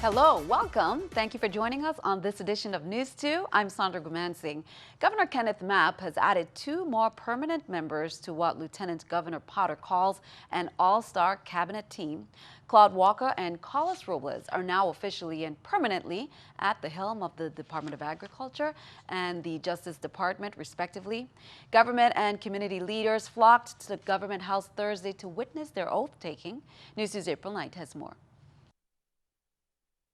Hello, welcome. Thank you for joining us on this edition of News 2. I'm Sandra Gumansing. Governor Kenneth Mapp has added 2 more permanent members to what Lieutenant Governor Potter calls an all-star cabinet team. Claude Walker and Carlos Robles are now officially and permanently at the helm of the Department of Agriculture and the Justice Department, respectively. Government and community leaders flocked to the Government House Thursday to witness their oath-taking. News 2's April Knight has more.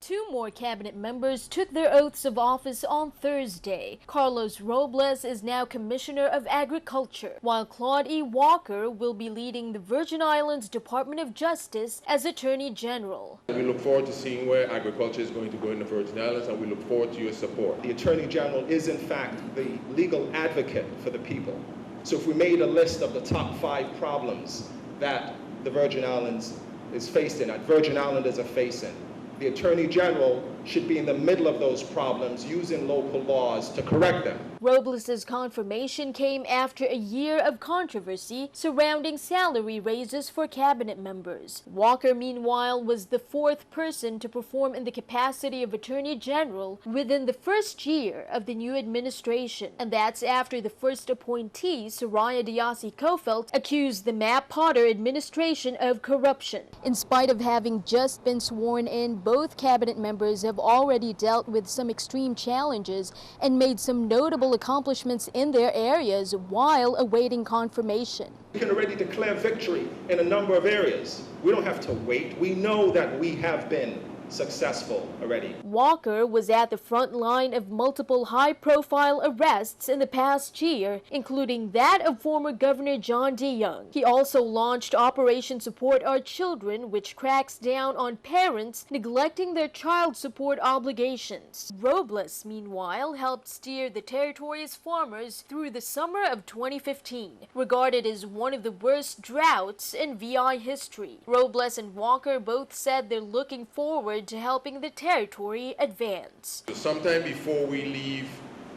2 more cabinet members took their oaths of office on Thursday. Carlos Robles is now Commissioner of Agriculture, while Claude E. Walker will be leading the Virgin Islands Department of Justice as Attorney General. We look forward to seeing where agriculture is going to go in the Virgin Islands, and we look forward to your support. The Attorney General is in fact the legal advocate for the people. So if we made a list of the top 5 problems that the Virgin Islands is facing, that Virgin Islanders are facing, the Attorney General should be in the middle of those problems, using local laws to correct them. Robles' confirmation came after a year of controversy surrounding salary raises for cabinet members. Walker, meanwhile, was the 4th person to perform in the capacity of Attorney General within the first year of the new administration. And that's after the first appointee, Soraya Diasi-Kofelt, accused the Mapp-Potter administration of corruption. In spite of having just been sworn in, both cabinet members have already dealt with some extreme challenges and made some notable accomplishments in their areas while awaiting confirmation. We can already declare victory in a number of areas. We don't have to wait. We know that we have been successful already. Walker was at the front line of multiple high-profile arrests in the past year, including that of former Governor John D. Young. He also launched Operation Support Our Children, which cracks down on parents neglecting their child support obligations. Robles, meanwhile, helped steer the territory's farmers through the summer of 2015, regarded as one of the worst droughts in VI history. Robles and Walker both said they're looking forward to helping the territory advance. Sometime before we leave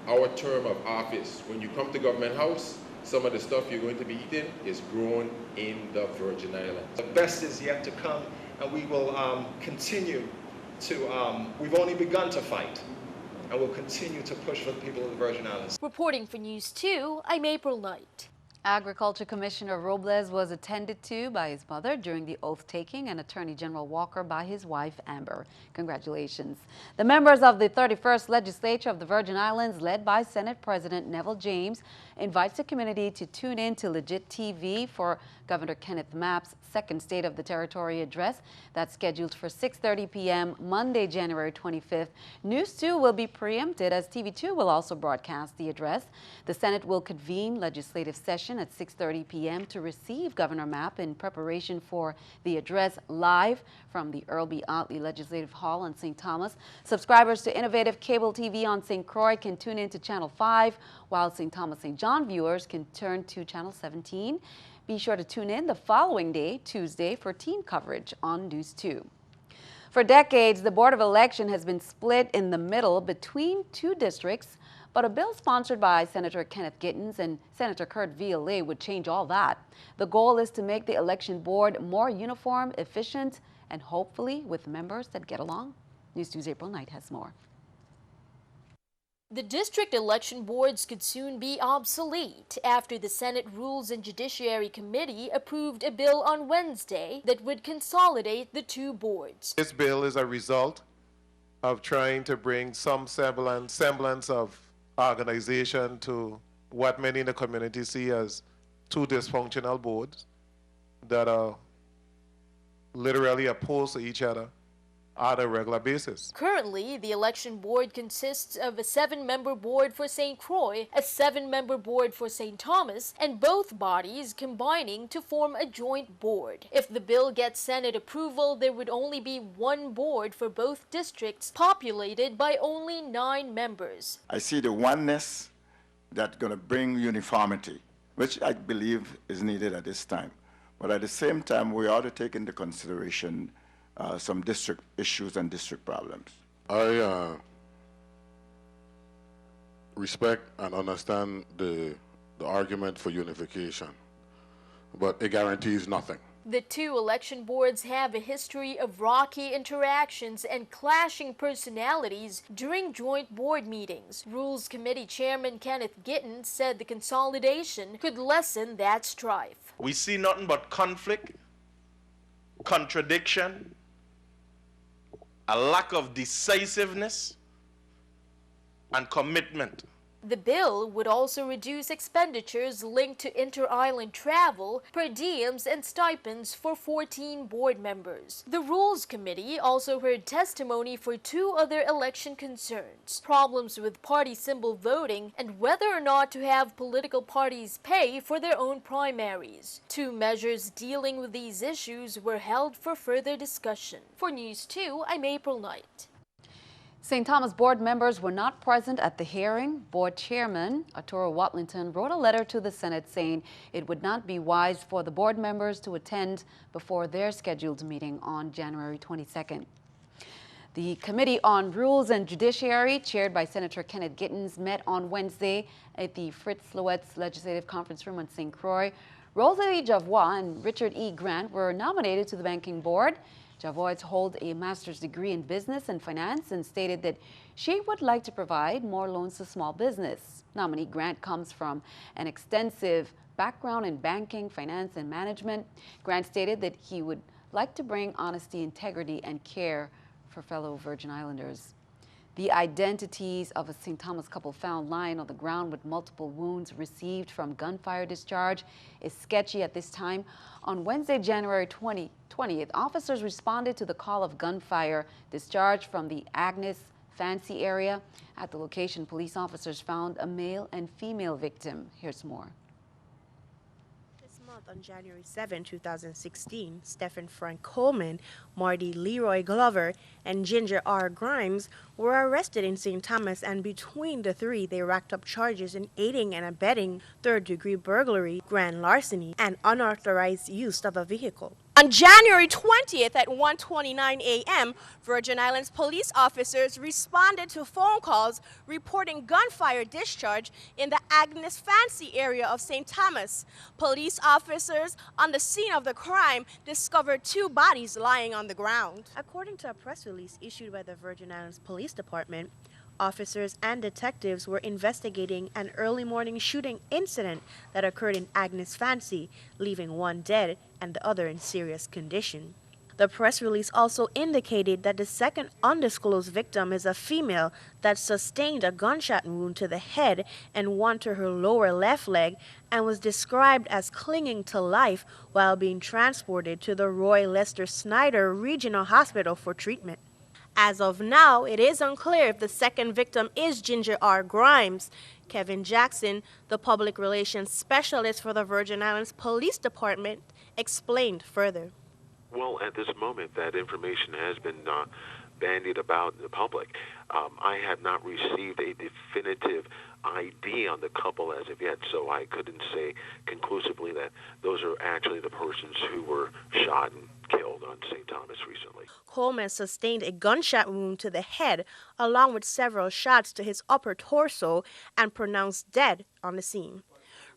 our term of office, when you come to Government House, some of the stuff you're going to be eating is grown in the Virgin Islands. The best is yet to come, and we will continue to, we've only begun to fight, and we'll continue to push for the people of the Virgin Islands. Reporting for News 2, I'm April Knight. Agriculture Commissioner Robles was attended to by his mother during the oath-taking and Attorney General Walker by his wife, Amber. Congratulations. The members of the 31st Legislature of the Virgin Islands, led by Senate President Neville James, invites the community to tune in to Legit TV for Governor Kenneth Mapp's second State of the Territory address that's scheduled for 6:30 p.m. Monday, January 25th. News 2 will be preempted as TV2 will also broadcast the address. The Senate will convene legislative session at 6:30 p.m. to receive Governor Mapp in preparation for the address live from the Earl B. Otley Legislative Hall on St. Thomas. Subscribers to innovative cable TV on St. Croix can tune in to Channel 5, while St. Thomas St. John viewers can turn to Channel 17. Be sure to tune in the following day, Tuesday, for team coverage on News 2. For decades, the Board of Election has been split in the middle between 2 districts, but a bill sponsored by Senator Kenneth Gittens and Senator Kurt Violet would change all that. The goal is to make the election board more uniform, efficient, and hopefully with members that get along. News 2's April Knight has more. The district election boards could soon be obsolete after the Senate Rules and Judiciary Committee approved a bill on Wednesday that would consolidate the 2 boards. This bill is a result of trying to bring some semblance of organization to what many in the community see as 2 dysfunctional boards that are literally opposed to each other on a regular basis. Currently, the election board consists of a 7-member board for St. Croix, a 7-member board for St. Thomas, and both bodies combining to form a joint board. If the bill gets Senate approval, there would only be 1 board for both districts, populated by only 9 members. I see the oneness that's going to bring uniformity, which I believe is needed at this time. But at the same time, we ought to take into consideration some district issues and district problems. I respect and understand the argument for unification, but it guarantees nothing. The two election boards have a history of rocky interactions and clashing personalities during joint board meetings. Rules Committee Chairman Kenneth Gittens said the consolidation could lessen that strife. We see nothing but conflict, contradiction, a lack of decisiveness, and commitment. The bill would also reduce expenditures linked to inter-island travel, per diems, and stipends for 14 board members. The Rules Committee also heard testimony for two other election concerns: problems with party symbol voting and whether or not to have political parties pay for their own primaries. Two measures dealing with these issues were held for further discussion. For News 2, I'm April Knight. St. Thomas board members were not present at the hearing. Board Chairman Arturo Watlington wrote a letter to the Senate saying it would not be wise for the board members to attend before their scheduled meeting on January 22nd. The Committee on Rules and Judiciary, chaired by Senator Kenneth Gittens, met on Wednesday at the Fritz Louette's Legislative Conference Room in St. Croix. Rosalie Javois and Richard E. Grant were nominated to the Banking Board. Javois holds a master's degree in business and finance and stated that she would like to provide more loans to small business. Nominee Grant comes from an extensive background in banking, finance, and management. Grant stated that he would like to bring honesty, integrity, and care for fellow Virgin Islanders. The identities of a St. Thomas couple found lying on the ground with multiple wounds received from gunfire discharge is sketchy at this time. On Wednesday, January 20th, officers responded to the call of gunfire discharge from the Agnes Fancy area. At the location, police officers found a male and female victim. Here's more. On January 7, 2016, Stephen Frank Coleman, Marty Leroy Glover, and Ginger R. Grimes were arrested in St. Thomas, and between the three, they racked up charges in aiding and abetting, third-degree burglary, grand larceny, and unauthorized use of a vehicle. On January 20th at 1:29 a.m., Virgin Islands police officers responded to phone calls reporting gunfire discharge in the Agnes Fancy area of St. Thomas. Police officers on the scene of the crime discovered two bodies lying on the ground. According to a press release issued by the Virgin Islands Police Department, officers and detectives were investigating an early morning shooting incident that occurred in Agnes Fancy, leaving one dead and the other in serious condition. The press release also indicated that the second undisclosed victim is a female that sustained a gunshot wound to the head and one to her lower left leg and was described as clinging to life while being transported to the Roy Lester Snyder Regional Hospital for treatment. As of now, it is unclear if the second victim is Ginger R. Grimes. Kevin Jackson, the public relations specialist for the Virgin Islands Police Department, explained further. Well, at this moment, that information has been bandied about in the public. I have not received a definitive ID on the couple as of yet, so I couldn't say conclusively that those are actually the persons who were shot and killed on St. Thomas recently. Coleman sustained a gunshot wound to the head, along with several shots to his upper torso, and pronounced dead on the scene.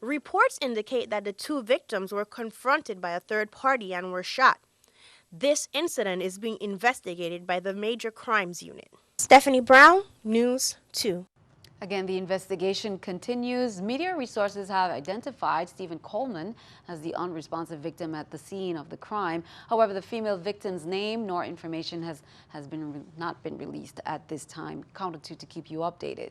Reports indicate that the two victims were confronted by a third party and were shot. This incident is being investigated by the Major Crimes Unit. Stephanie Brown, News 2. Again, the investigation continues. Media resources have identified Stephen Coleman as the unresponsive victim at the scene of the crime. However, the female victim's name nor information has not been released at this time. Counted to keep you updated.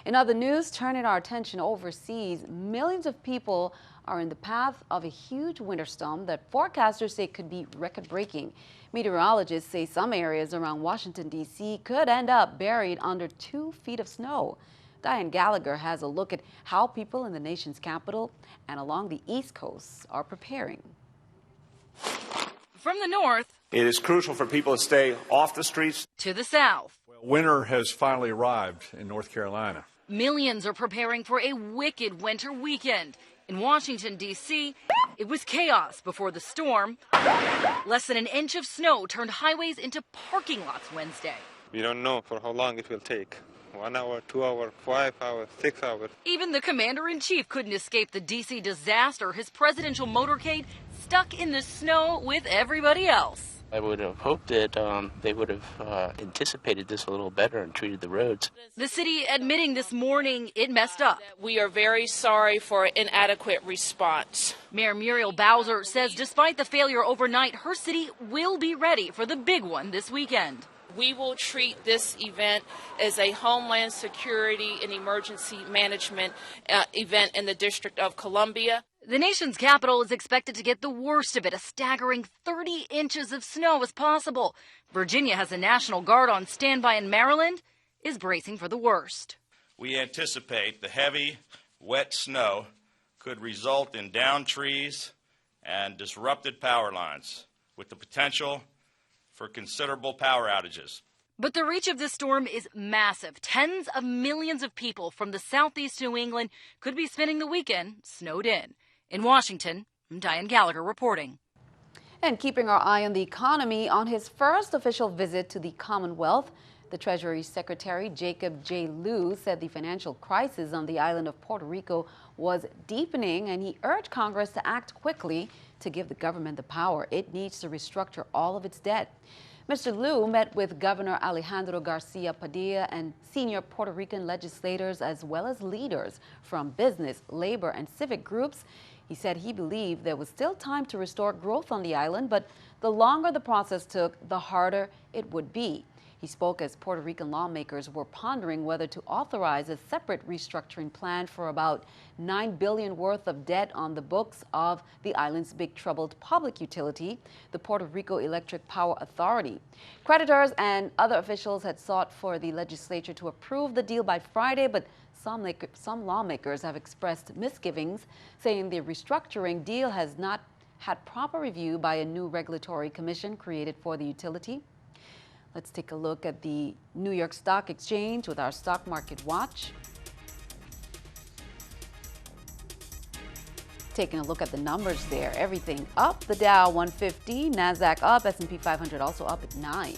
In other news, turning our attention overseas, millions of people are in the path of a huge winter storm that forecasters say could be record-breaking. Meteorologists say some areas around Washington, D.C. could end up buried under 2 feet of snow. Diane Gallagher has a look at how people in the nation's capital and along the East Coast are preparing. From the north, it is crucial for people to stay off the streets. To the south. Winter has finally arrived in North Carolina. Millions are preparing for a wicked winter weekend. In Washington, D.C., it was chaos before the storm. Less than an inch of snow turned highways into parking lots Wednesday. We don't know for how long it will take. 1 hour, 2 hours, 5 hours, 6 hours. Even the commander-in-chief couldn't escape the D.C. disaster. His presidential motorcade stuck in the snow with everybody else. I would have hoped that they would have anticipated this a little better and treated the roads. The city admitting this morning it messed up. We are very sorry for inadequate response. Mayor Muriel Bowser says despite the failure overnight, her city will be ready for the big one this weekend. We will treat this event as a Homeland Security and Emergency Management event in the District of Columbia. The nation's capital is expected to get the worst of it. A staggering 30 inches of snow is possible. Virginia has a National Guard on standby, and Maryland is bracing for the worst. We anticipate the heavy, wet snow could result in downed trees and disrupted power lines, with the potential for considerable power outages. But the reach of this storm is massive. Tens of millions of people from the southeast New England could be spending the weekend snowed in. In Washington, I'm Diane Gallagher reporting. And keeping our eye on the economy, on his first official visit to the Commonwealth, the Treasury Secretary Jacob J. Lew said the financial crisis on the island of Puerto Rico was deepening, and he urged Congress to act quickly to give the government the power it needs to restructure all of its debt. Mr. Lew met with Governor Alejandro Garcia Padilla and senior Puerto Rican legislators, as well as leaders from business, labor, and civic groups. He said he believed there was still time to restore growth on the island, but the longer the process took, the harder it would be. He spoke as Puerto Rican lawmakers were pondering whether to authorize a separate restructuring plan for about $9 billion worth of debt on the books of the island's big troubled public utility, the Puerto Rico Electric Power Authority. Creditors and other officials had sought for the legislature to approve the deal by Friday, but some lawmakers have expressed misgivings, saying the restructuring deal has not had proper review by a new regulatory commission created for the utility. Let's take a look at the New York Stock Exchange with our Stock Market Watch. Taking a look at the numbers there, everything up. The Dow 150, NASDAQ up, S&P 500 also up at 9.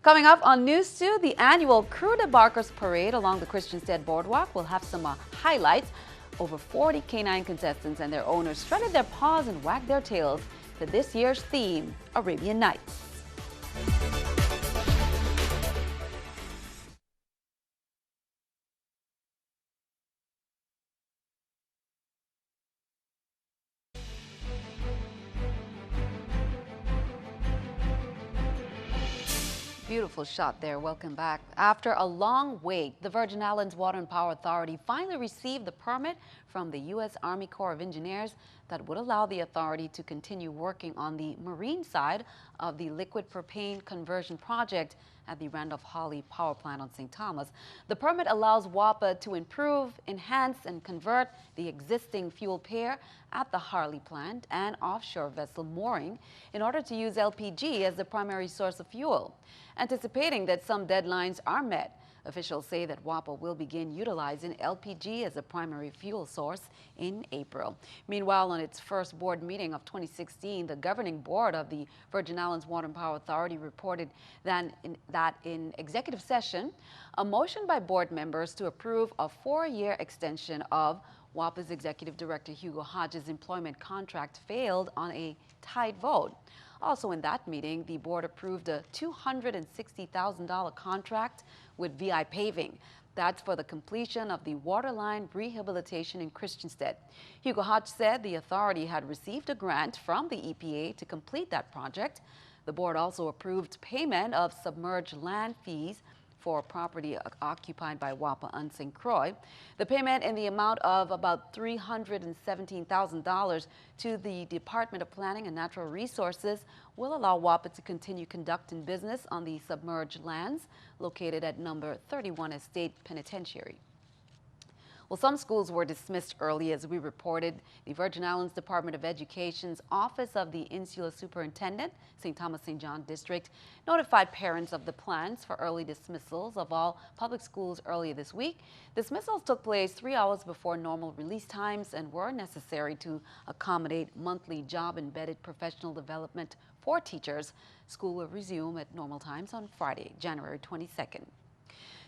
Coming up on News 2, the annual Crew Debarkers Parade along the Christiansted Boardwalk will have some highlights. Over 40 canine contestants and their owners strutted their paws and wagged their tails to this year's theme, Arabian Nights. Beautiful shot there. Welcome back. After a long wait, the Virgin Islands Water and Power Authority finally received the permit from the U.S. Army Corps of Engineers that would allow the authority to continue working on the marine side of the liquid propane conversion project at the Randolph-Hawley Power Plant on St. Thomas. The permit allows WAPA to improve, enhance, and convert the existing fuel pair at the Harley plant and offshore vessel mooring in order to use LPG as the primary source of fuel. Anticipating that some deadlines are met, officials say that WAPA will begin utilizing LPG as a primary fuel source in April. Meanwhile, on its first board meeting of 2016, the governing board of the Virgin Islands Water and Power Authority reported that in executive session, a motion by board members to approve a 4-year extension of WAPA's executive director Hugo Hodges' employment contract failed on a tied vote. Also in that meeting, the board approved a $260,000 contract with VI Paving. That's for the completion of the waterline rehabilitation in Christiansted. Hugo Hodge said the authority had received a grant from the EPA to complete that project. The board also approved payment of submerged land fees for property occupied by WAPA on St. Croix. The payment in the amount of about $317,000 to the Department of Planning and Natural Resources will allow WAPA to continue conducting business on the submerged lands located at number 31 Estate Penitentiary. Well, some schools were dismissed early, as we reported. The Virgin Islands Department of Education's Office of the Insular Superintendent, St. Thomas St. John District, notified parents of the plans for early dismissals of all public schools earlier this week. Dismissals took place 3 hours before normal release times and were necessary to accommodate monthly job-embedded professional development for teachers. School will resume at normal times on Friday, January 22nd.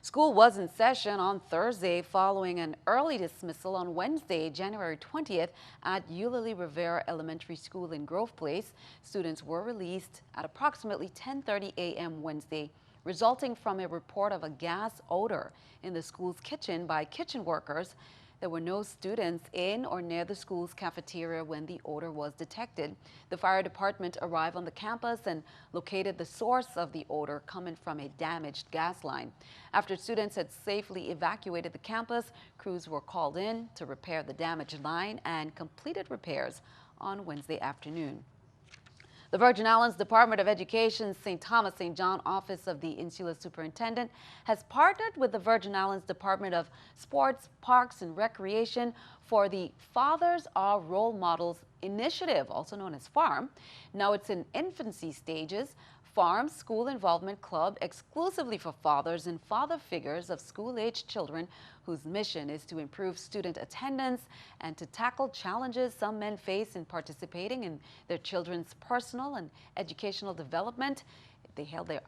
School was in session on Thursday following an early dismissal on Wednesday, January 20th at Eulalie Rivera Elementary School in Grove Place. Students were released at approximately 10:30 a.m. Wednesday, resulting from a report of a gas odor in the school's kitchen by kitchen workers. There were no students in or near the school's cafeteria when the odor was detected. The fire department arrived on the campus and located the source of the odor coming from a damaged gas line. After students had safely evacuated the campus, crews were called in to repair the damaged line and completed repairs on Wednesday afternoon. The Virgin Islands Department of Education's St. Thomas St. John Office of the Insular Superintendent has partnered with the Virgin Islands Department of Sports, Parks and Recreation for the Fathers Are Role Models initiative, also known as FARM. Now it's in infancy stages. FARM School Involvement Club, exclusively for fathers and father figures of school-aged children whose mission is to improve student attendance and to tackle challenges some men face in participating in their children's personal and educational development. They held their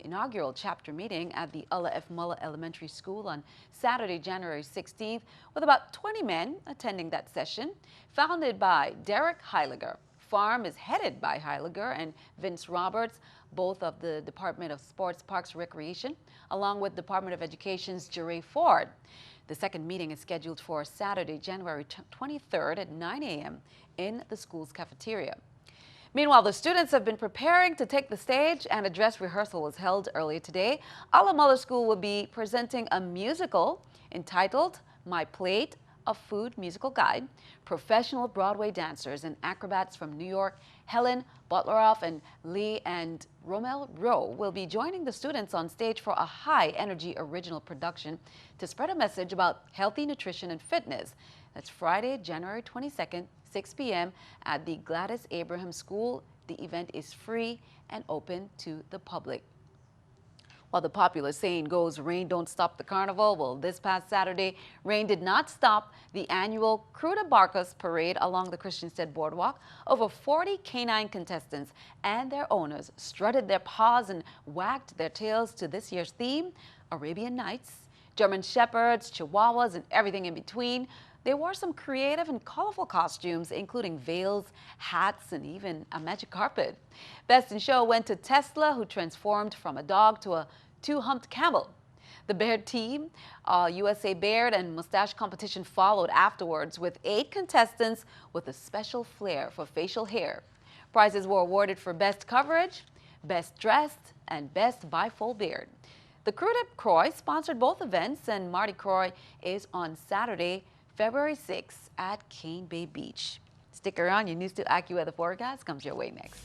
inaugural chapter meeting at the Ulla F. Mulla Elementary School on Saturday, January 16th, with about 20 men attending that session. Founded by Derek Heiliger, FARM is headed by Heiliger and Vince Roberts, both of the Department of Sports, Parks, Recreation, along with Department of Education's Jerry Ford. The second meeting is scheduled for Saturday, January 23rd at 9 a.m. in the school's cafeteria. Meanwhile, the students have been preparing to take the stage, and a dress rehearsal was held earlier today. Ulla Mulla School will be presenting a musical entitled My Plate of Food musical guide. Professional Broadway dancers and acrobats from New York, Helen Butleroff and Lee and Romel Rowe, will be joining the students on stage for a high-energy original production to spread a message about healthy nutrition and fitness. That's Friday, January 22nd, 6 p.m. at the Gladys Abraham School. The event is free and open to the public. While the popular saying goes, rain don't stop the carnival, well, this past Saturday, rain did not stop the annual Cruda Barcos parade along the Christiansted Boardwalk. Over 40 canine contestants and their owners strutted their paws and wagged their tails to this year's theme, Arabian Nights. German Shepherds, Chihuahuas, and everything in between. They wore some creative and colorful costumes, including veils, hats, and even a magic carpet. Best in Show went to Tesla, who transformed from a dog to a two-humped camel. The Baird team, USA Baird and Mustache competition followed afterwards with 8 contestants with a special flair for facial hair. Prizes were awarded for Best Coverage, Best Dressed, and Best Bifold Beard. The Cruda Croix sponsored both events, and Mardi Croix is on Saturday, February 6th at Cane Bay Beach. Stick around, your News2 AccuWeather forecast comes your way next.